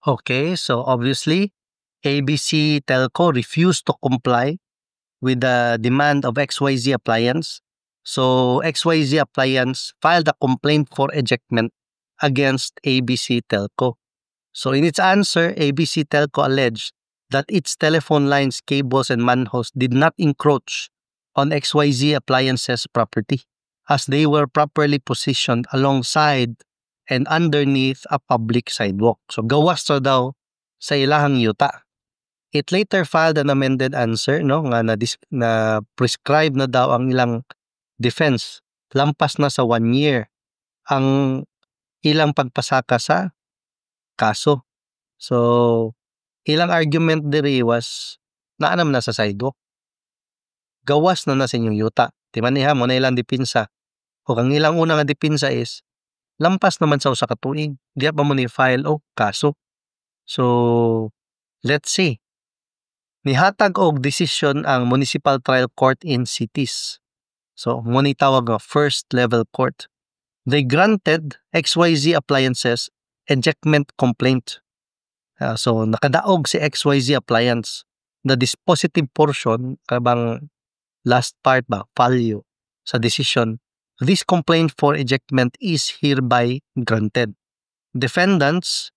Okay, so obviously, ABC Telco refused to comply with the demand of XYZ Appliance. So XYZ Appliance filed a complaint for ejectment against ABC Telco. So in its answer, ABC Telco alleged that its telephone lines, cables, and manholes did not encroach on XYZ Appliances property as they were properly positioned alongside and underneath a public sidewalk. So gawas ra daw sa ilahang yuta. It later filed an amended answer no nga na prescribe na daw ang ilang defense. Lampas na sa 1 year ang ilang pagpasaka sa kaso. So ilang argument diri was naanam na sa sidewalk. Gawas na sa inyong yuta. Di maniha mo na ilang dipinsa. O ang ilang una nga dipinsa is lampas naman sa usa ka tuig. Diya pa mo ni file o kaso. So let's see. Nihatag og desisyon ang Municipal Trial Court in Cities. So mo ni tawag nga first level court. They granted XYZ Appliances ejectment complaint. So nakadaog si XYZ Appliance. The dispositive portion kabang last part ba value sa decision. This complaint for ejectment is hereby granted. Defendants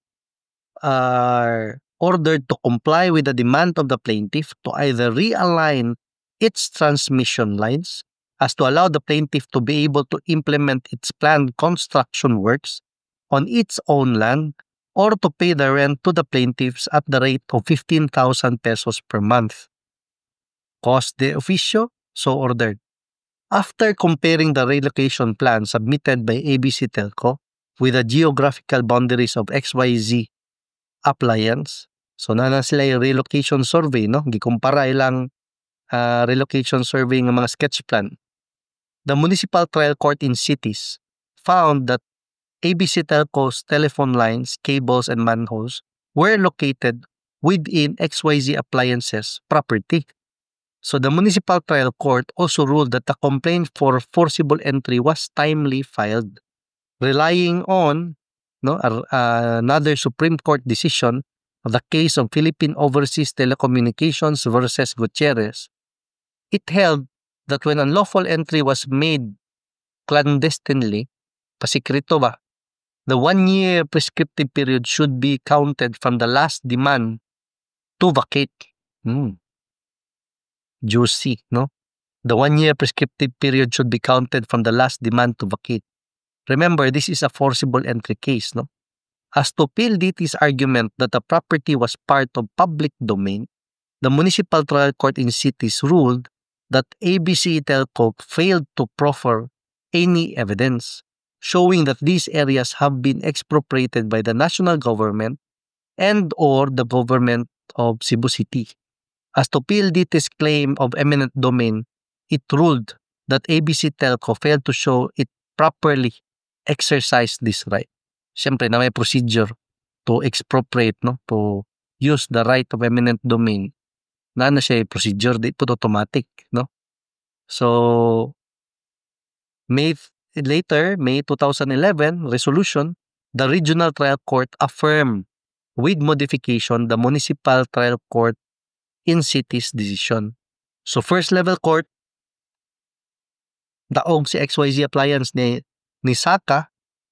are ordered to comply with the demand of the plaintiff to either realign its transmission lines as to allow the plaintiff to be able to implement its planned construction works on its own land or to pay the rent to the plaintiffs at the rate of 15,000 pesos per month. Cause de officio, so ordered. After comparing the relocation plan submitted by ABC Telco with the geographical boundaries of XYZ Appliance, so na sila yung relocation survey, no? Gikumpara ilang relocation survey ng mga sketch plan. The Municipal Trial Court in Cities found that ABC Telco's telephone lines, cables, and manholes were located within XYZ Appliances property. So the Municipal Trial Court also ruled that the complaint for forcible entry was timely filed, relying on another Supreme Court decision of the case of Philippine Overseas Telecommunications versus Gutierrez. It held that when unlawful entry was made clandestinely, pasikrito ba, the 1-year prescriptive period should be counted from the last demand to vacate. Juicy, no? The 1-year prescriptive period should be counted from the last demand to vacate. Remember, this is a forcible entry case, no? As to PLDT's argument that the property was part of public domain, the Municipal Trial Court in Cities ruled that ABC Telco failed to proffer any evidence showing that these areas have been expropriated by the national government and or the government of Cebu City. As to PLDT's claim of eminent domain, it ruled that ABC Telco failed to show it properly exercised this right. Siyempre na may procedure to expropriate, no, to use the right of eminent domain. Na siya procedure, di po automatic, no? So May 2011 resolution, the Regional Trial Court affirmed with modification the Municipal Trial Court in Cities decision. So first level court, daog si XYZ Appliance ni Saka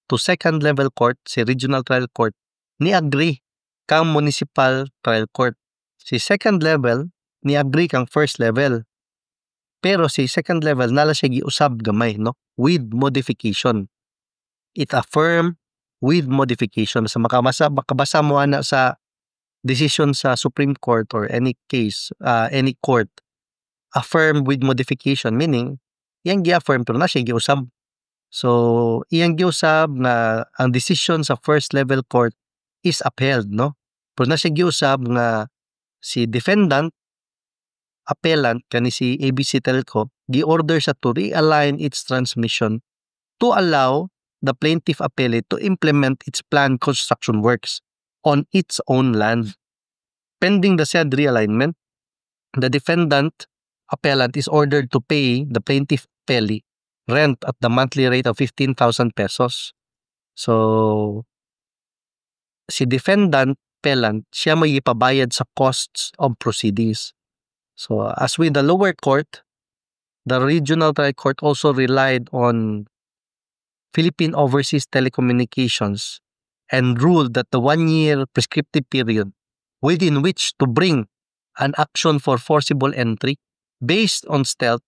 to second level court, si Regional Trial Court, ni agree kang Municipal Trial Court. Si second level, ni agree kang first level. Pero si second level, nala siya giusab gamay, no? With modification. It affirm with modification. Sa makabasa mo na sa decision sa Supreme Court or any case, any court, affirm with modification, meaning, iyang gi-affirm pero na siya giusab. So, iyang giusab na ang decision sa first level court is upheld, no? Pero na siya giusab nga si defendant, appellant, kani si ABC Telco, gi-order sa to realign its transmission to allow the plaintiff appellate to implement its planned construction works on its own land. Pending the said realignment, the defendant appellant is ordered to pay the plaintiff appellee rent at the monthly rate of 15,000 pesos. So, si defendant appellant, siya may ipabayad sa costs of proceedings. So as with the lower court, the regional trial court also relied on Philippine Overseas Telecommunications and ruled that the 1-year prescriptive period within which to bring an action for forcible entry based on stealth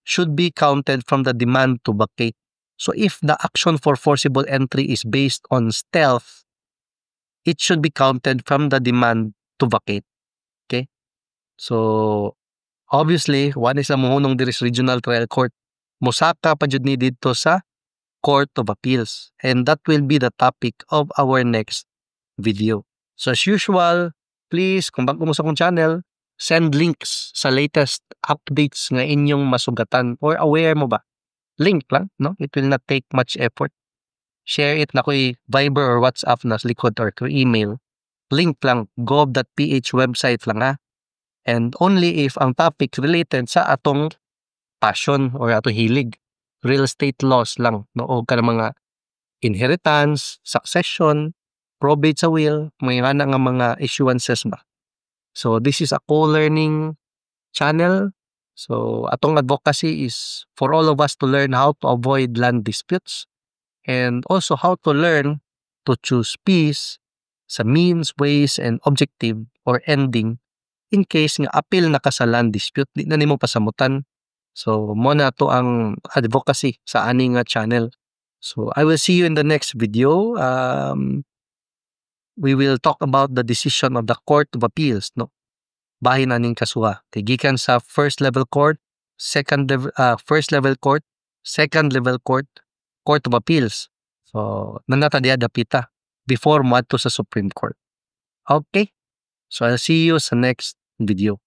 should be counted from the demand to vacate. So if the action for forcible entry is based on stealth, it should be counted from the demand to vacate. Okay? So obviously, one is ang mohunong diri sa Regional Trial Court. Mosaka pa jud ni dito sa Court of Appeals. And that will be the topic of our next video. So as usual, please, kung bago mo sa akong channel, send links sa latest updates nga inyong masugatan or aware mo ba? Link lang, no? It will not take much effort. Share it na ko'y Viber or WhatsApp na sa likod or through email. Link lang, gov.ph website lang ha. And only if ang topic related sa atong passion or atong hilig. Real estate laws lang, no? O ka ng mga inheritance, succession, probate sa will, may nga nga mga issuances ba. So this is a co-learning channel. So atong advocacy is for all of us to learn how to avoid land disputes and also how to learn to choose peace sa means, ways, and objective or ending in case nga appeal na ka sa land dispute, di na nimo pasamutan. So mo na to ang advocacy sa ani nga channel. So I will see you in the next video. We will talk about the decision of the Court of Appeals, no? Bahin aning kasuha. Kay gikan sa first level court, first level court, second level court, Court of Appeals. So nanata diya dapita before mo adto sa Supreme Court. Okay? So I'll see you sa next video.